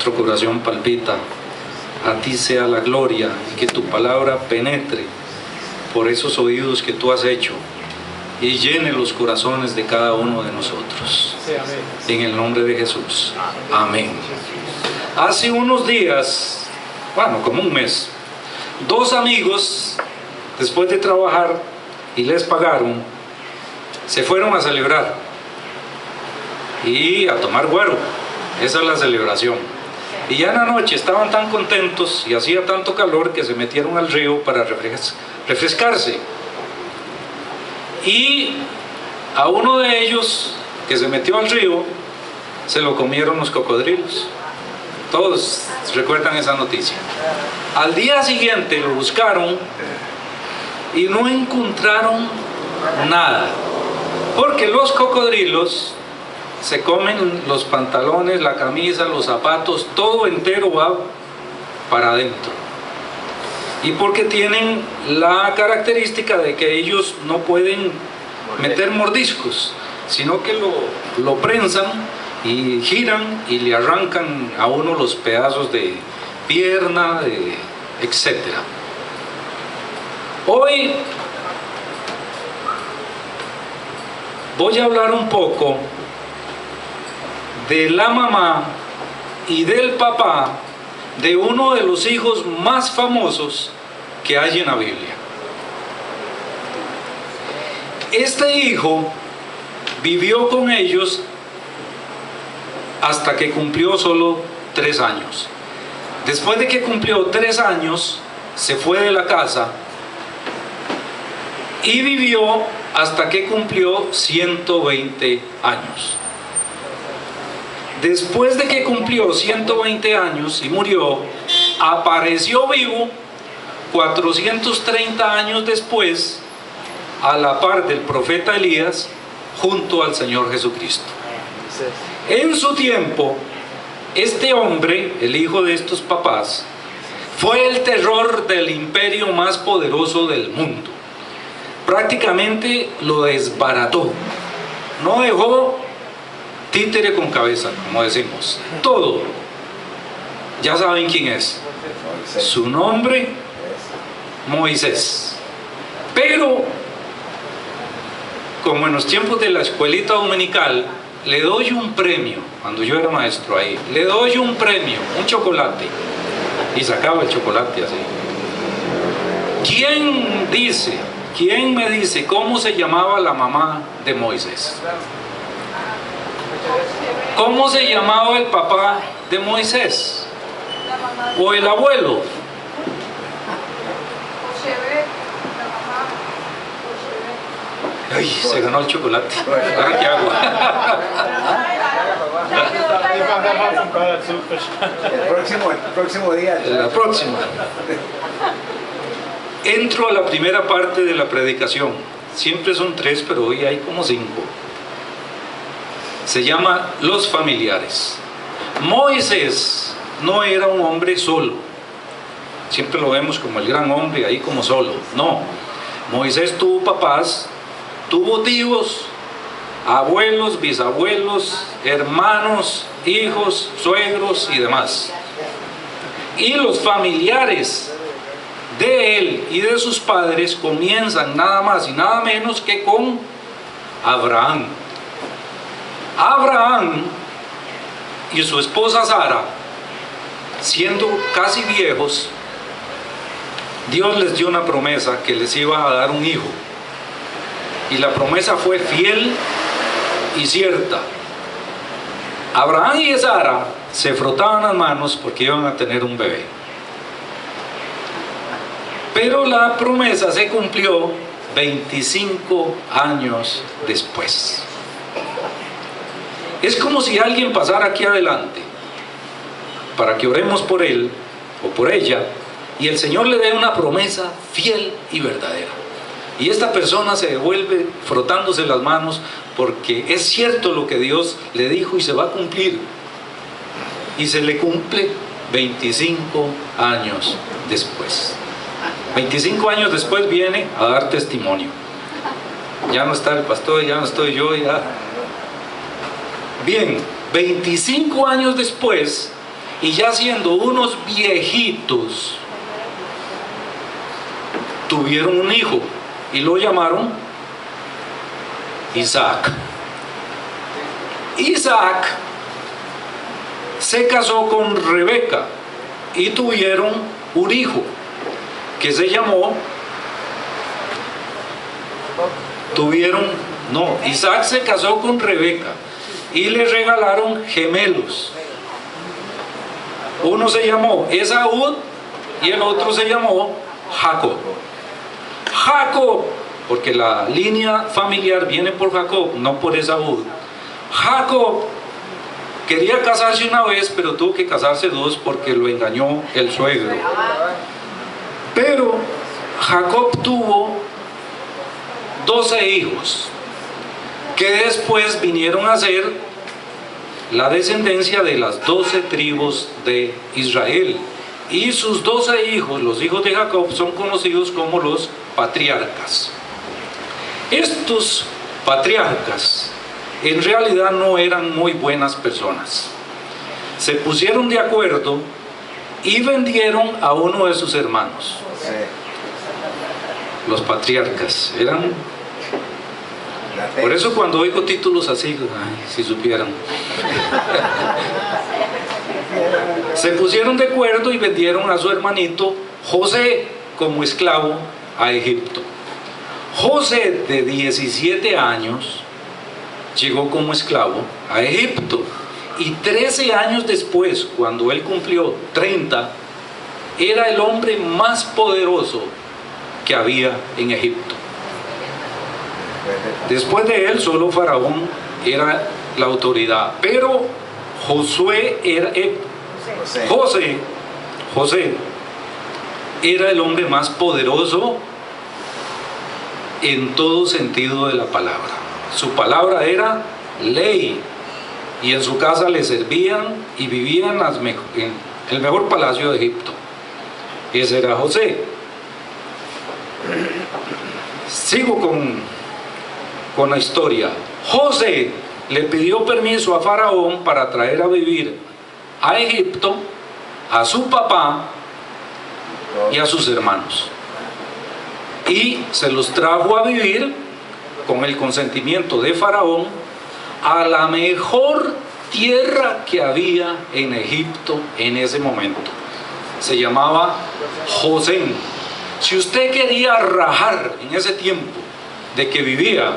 nuestro corazón palpita. A ti sea la gloria y que tu palabra penetre por esos oídos que tú has hecho y llene los corazones de cada uno de nosotros. En el nombre de Jesús. Amén. Hace unos días, bueno, como un mes, dos amigos, después de trabajar y les pagaron, se fueron a celebrar y a tomar güero. Esa es la celebración. Y ya en la noche estaban tan contentos y hacía tanto calor que se metieron al río para refrescarse. Y a uno de ellos que se metió al río se lo comieron los cocodrilos. Todos recuerdan esa noticia. Al día siguiente lo buscaron y no encontraron nada, porque los cocodrilos se comen los pantalones, la camisa, los zapatos, todo entero va para adentro. Y porque tienen la característica de que ellos no pueden meter mordiscos, sino que lo prensan y giran y le arrancan a uno los pedazos de pierna, etc. Hoy voy a hablar un poco de la mamá y del papá de uno de los hijos más famosos que hay en la Biblia. Este hijo vivió con ellos hasta que cumplió solo 3 años. Después de que cumplió 3 años, se fue de la casa y vivió hasta que cumplió 120 años. Después de que cumplió 120 años y murió, apareció vivo 430 años después, a la par del profeta Elías, junto al Señor Jesucristo. En su tiempo, este hombre, el hijo de estos papás, fue el terror del imperio más poderoso del mundo. Prácticamente lo desbarató. No dejó títere con cabeza, como decimos. Todo. Ya saben quién es. Su nombre, Moisés. Pero, como en los tiempos de la escuelita dominical, le doy un premio, cuando yo era maestro ahí, le doy un premio, un chocolate. Y sacaba el chocolate así. ¿Quién me dice cómo se llamaba la mamá de Moisés? ¿Cómo se llamaba el papá de Moisés? ¿O el abuelo? Ay, se ganó el chocolate. ¿Ahora qué hago? El próximo día. La próxima. Entro a la primera parte de la predicación. Siempre son 3, pero hoy hay como 5. Se llama Los familiares. Moisés no era un hombre solo. Siempre lo vemos como el gran hombre ahí como solo. No. Moisés tuvo papás, tuvo tíos, abuelos, bisabuelos, hermanos, hijos, suegros y demás. Y los familiares de él y de sus padres comienzan nada más y nada menos que con Abraham. Abraham y su esposa Sara, siendo casi viejos, Dios les dio una promesa que les iba a dar un hijo. Y la promesa fue fiel y cierta. Abraham y Sara se frotaban las manos porque iban a tener un bebé. Pero la promesa se cumplió 25 años después. Es como si alguien pasara aquí adelante para que oremos por él o por ella y el Señor le dé una promesa fiel y verdadera. Y esta persona se devuelve frotándose las manos porque es cierto lo que Dios le dijo y se va a cumplir. Y se le cumple 25 años después. 25 años después viene a dar testimonio. Ya no está el pastor, ya no estoy yo, ya. Bien, 25 años después, y ya siendo unos viejitos, tuvieron un hijo y lo llamaron Isaac. Isaac se casó con Rebeca y tuvieron un hijo que se llamó, Isaac se casó con Rebeca y le regalaron gemelos. Uno se llamó Esaú y el otro se llamó Jacob. Jacob, porque la línea familiar viene por Jacob, no por Esaú. Jacob quería casarse una vez, pero tuvo que casarse dos porque lo engañó el suegro. Pero Jacob tuvo 12 hijos, que después vinieron a ser la descendencia de las 12 tribus de Israel. Y sus 12 hijos, los hijos de Jacob, son conocidos como los patriarcas. Estos patriarcas en realidad no eran muy buenas personas. Se pusieron de acuerdo y vendieron a uno de sus hermanos. Los patriarcas eran... Por eso cuando oigo títulos así, ay, si supieran. Se pusieron de acuerdo y vendieron a su hermanito José como esclavo a Egipto. José, de 17 años, llegó como esclavo a Egipto. Y 13 años después, cuando él cumplió 30, era el hombre más poderoso que había en Egipto. Después de él, solo Faraón era la autoridad. Pero José era el hombre más poderoso en todo sentido de la palabra. Su palabra era ley, y en su casa le servían y vivían en el mejor palacio de Egipto. Ese era José. Sigo con la historia. José le pidió permiso a Faraón para traer a vivir a Egipto a su papá y a sus hermanos, y se los trajo a vivir con el consentimiento de Faraón a la mejor tierra que había en Egipto en ese momento. Se llamaba Gosén. Si usted quería rajar en ese tiempo de que vivía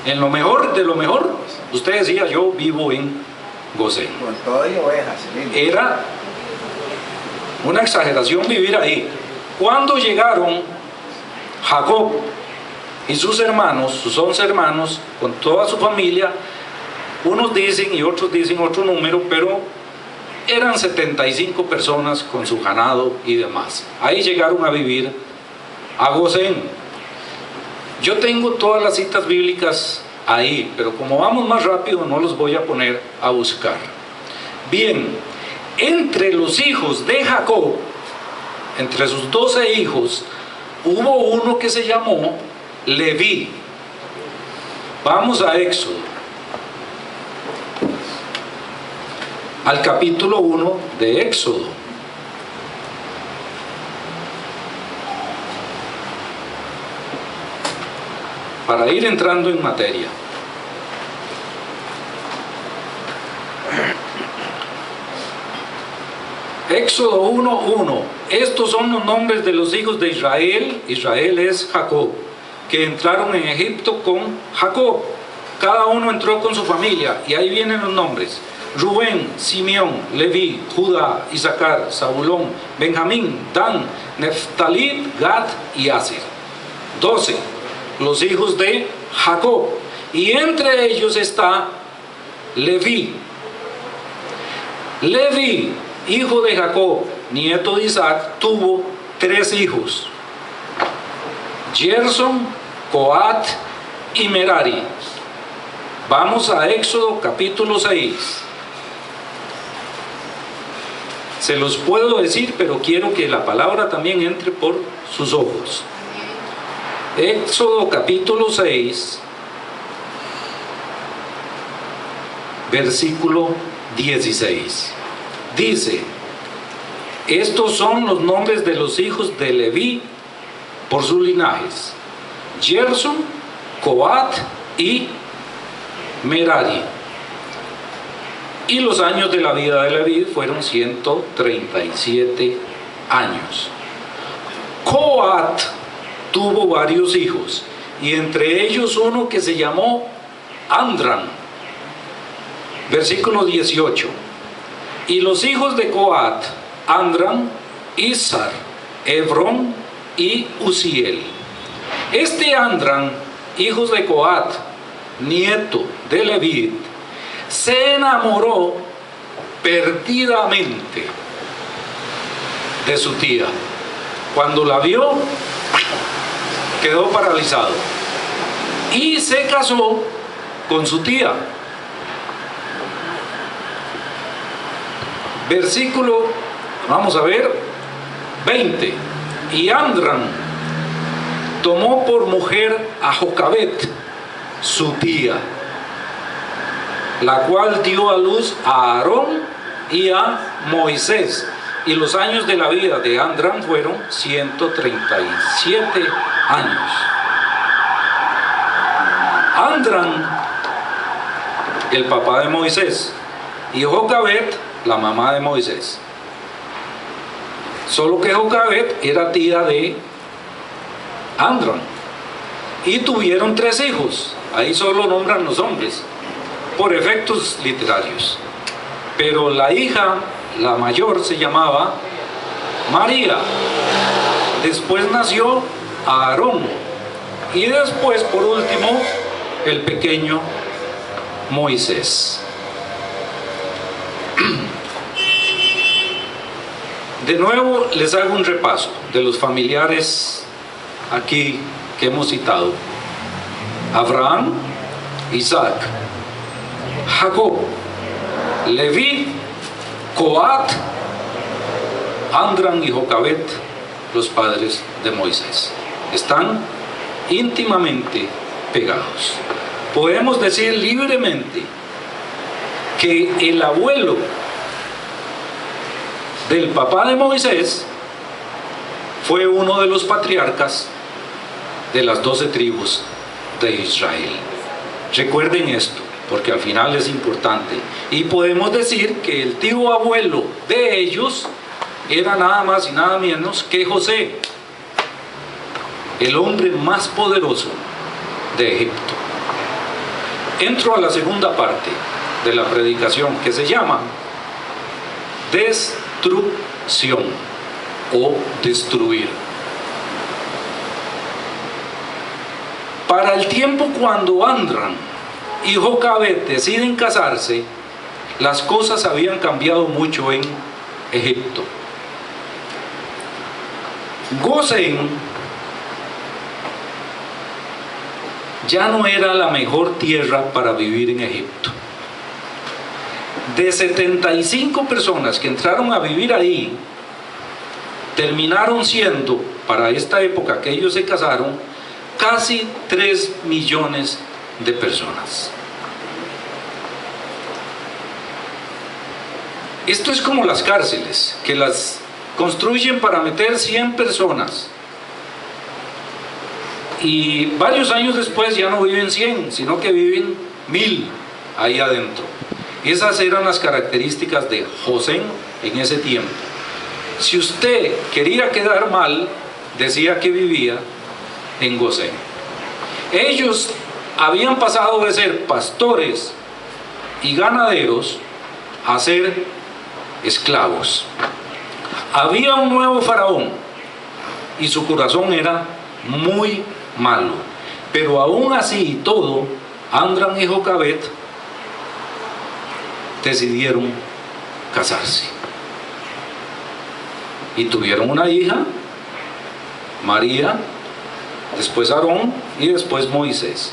en lo mejor de lo mejor, usted decía: yo vivo en Gosén. Con todo y ovejas. Era una exageración vivir ahí. Cuando llegaron Jacob y sus hermanos, sus 11 hermanos, con toda su familia, unos dicen y otros dicen otro número, pero eran 75 personas con su ganado y demás. Ahí llegaron a vivir a Gosén. Yo tengo todas las citas bíblicas ahí, pero como vamos más rápido no los voy a poner a buscar. Bien, entre los hijos de Jacob, entre sus 12 hijos, hubo uno que se llamó Leví. Vamos a Éxodo, al capítulo 1 de Éxodo. Para ir entrando en materia. Éxodo 1:1. Estos son los nombres de los hijos de Israel. Israel es Jacob, que entraron en Egipto con Jacob. Cada uno entró con su familia, y ahí vienen los nombres: Rubén, Simeón, Leví, Judá, Isaacar, Zabulón, Benjamín, Dan, Neftalí, Gad y Aser. 12, los hijos de Jacob, y entre ellos está Leví. Leví, hijo de Jacob, nieto de Isaac, tuvo 3 hijos: Gerson, Coat y Merari. Vamos a Éxodo capítulo 6. Se los puedo decir, pero quiero que la palabra también entre por sus ojos. Éxodo capítulo 6, versículo 16. dice: estos son los nombres de los hijos de Leví por sus linajes: Gerson, Coat y Merari. Y los años de la vida de Leví fueron 137 años. Coat tuvo varios hijos, y entre ellos uno que se llamó Andran. Versículo 18. Y los hijos de Coat: Andran, Izhar, Hebrón y Uziel. Este Andran, hijos de Coat, nieto de Leví, se enamoró perdidamente de su tía. Cuando la vio, quedó paralizado y se casó con su tía. Versículo, vamos a ver, 20. Y Andran tomó por mujer a Jocabet, su tía, la cual dio a luz a Aarón y a Moisés. Y los años de la vida de Andran fueron 137 años. Andran, el papá de Moisés, y Jocabet, la mamá de Moisés. Solo que Jocabet era tía de Andran. Y tuvieron 3 hijos. Ahí solo nombran los hombres, por efectos literarios. Pero la hija, la mayor, se llamaba María. Después nació Aarón. Y después, por último, el pequeño Moisés. De nuevo les hago un repaso de los familiares aquí que hemos citado: Abraham, Isaac, Jacob, Leví, Coat, Andran y Jocabet, los padres de Moisés. Están íntimamente pegados. Podemos decir libremente que el abuelo del papá de Moisés fue uno de los patriarcas de las 12 tribus de Israel. Recuerden esto, porque al final es importante. Y podemos decir que el tío abuelo de ellos era nada más y nada menos que José, el hombre más poderoso de Egipto. Entro a la segunda parte de la predicación, que se llama destrucción o destruir. Para el tiempo cuando Andran y Jocabet deciden casarse, las cosas habían cambiado mucho en Egipto. Gosén ya no era la mejor tierra para vivir en Egipto. De 75 personas que entraron a vivir ahí, terminaron siendo, para esta época que ellos se casaron, casi 3 millones de personas. Esto es como las cárceles, que las construyen para meter 100 personas. Y varios años después ya no viven 100, sino que viven 1000 ahí adentro. Esas eran las características de Gosén en ese tiempo. Si usted quería quedar mal, decía que vivía en Gosén. Ellos habían pasado de ser pastores y ganaderos a ser esclavos. Había un nuevo faraón y su corazón era muy malo, pero aún así y todo, Andran y Jocabet decidieron casarse y tuvieron una hija, María, después Aarón y después Moisés.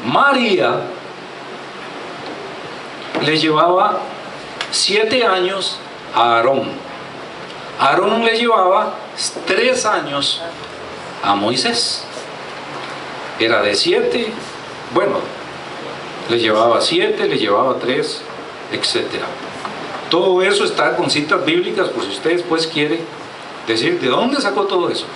María le llevaba 7 años a Aarón. Aarón le llevaba 3 años a Moisés. Era de 7, bueno, le llevaba 7, le llevaba 3, etc. Todo eso está con citas bíblicas, por si usted después quiere decir de dónde sacó todo eso.